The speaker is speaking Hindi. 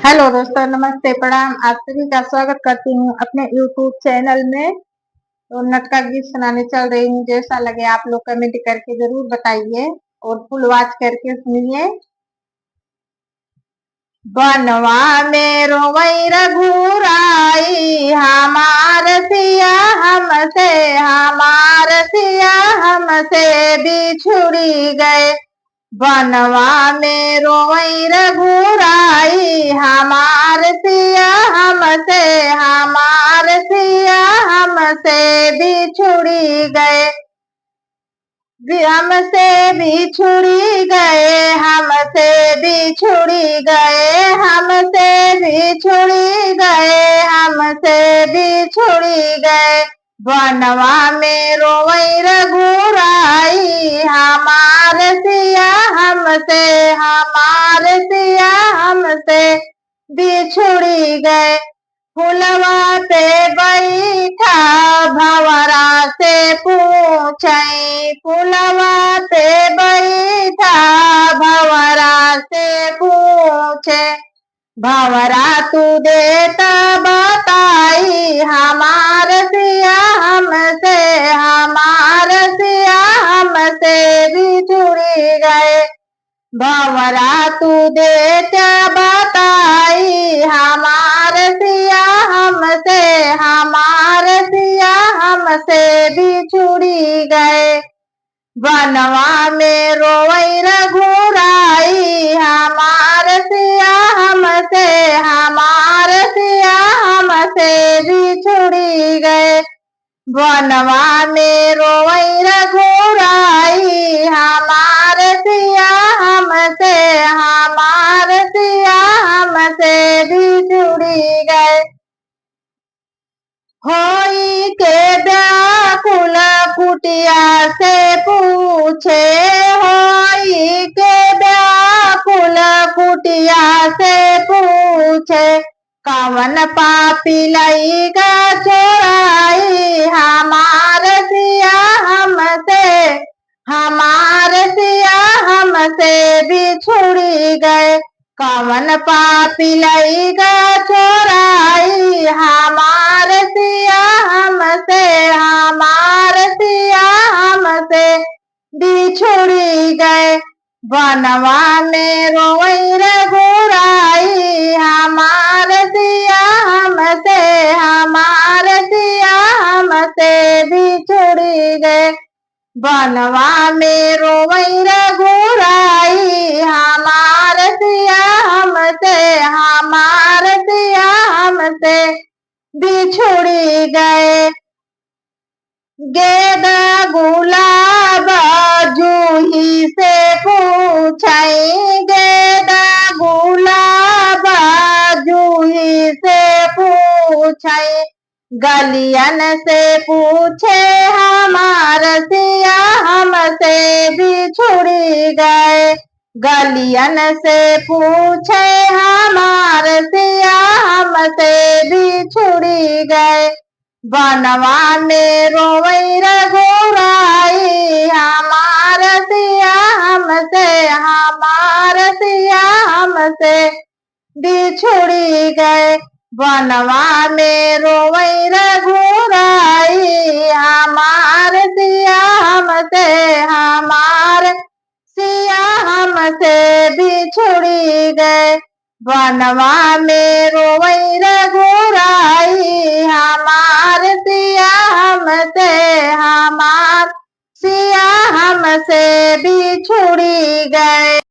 हेलो दोस्तों, नमस्ते, प्रणाम। आप सभी का स्वागत करती हूँ अपने YouTube चैनल में। तो नटका गीत सुनाने चल रही हूँ। जैसा लगे आप लोग कमेंट करके जरूर बताइए और फुल वॉच करके सुनिए। बनवा में रोवई रघुराई, हमार सिया हमसे बिछुड़ी गए। बनवा में रोवई रघुराई, हमार सिया हमसे बिछुड़ी गए। हमसे बिछुड़ी गए, हमसे बिछुड़ी गए, हमसे बिछुड़ी गए, हमसे बिछुड़ी गए। बनवा में रोवई रघुराई, हमार सिया हमसे बिछुड़ी गए। फुलवा पे बैठा भंवरा से पूछई, फुलवा पे बैठा भंवरा से पूछे। भंवरा तू देता बताई, हमार सिया हमसे बिछुड़ी गए। भंवरा तू देता बताई, हमार सिया हमसे बिछुड़ी गए। बनवा में रोवई रघुराई, हमार सिया हमसे बिछुड़ी गए। बनवा में रोवई रघुराई, हमार सिया हमसे बिछुड़ी गए। होई के व्याकुल कुटिया से पूछे, होई के व्याकुल कुटिया से पूछे। कवन पापी लईगा चोराई, हमार सिया हमसे बिछुड़ी गए। कवन पापी लईगा चोराई, हमार सिया हमसे बिछुड़ी गए। बनवा में रोवई रघुराई, हमार सिया हमसे बिछुड़ी गए। बनवा में रोवई रघुराई, हमार सिया हमसे बिछुड़ी गए। गेंदा गुलाब जूही से पूछई, गेंदा गुलाब जूही से पूछई। गलियन से पूछे, हमार सिया हमसे बिछुड़ी गए। गलियन से पूछे, हमार सिया हमसे बिछुड़ी गए। बनवा में रोवई रघुराई, हमार सिया हमसे बिछुड़ी गए। बनवा में रोवई रघुराई, हमार सिया हमसे बिछुड़ी गए। बनवा में रोवई रघुराई, हमार सिया हमसे बिछुड़ी गए।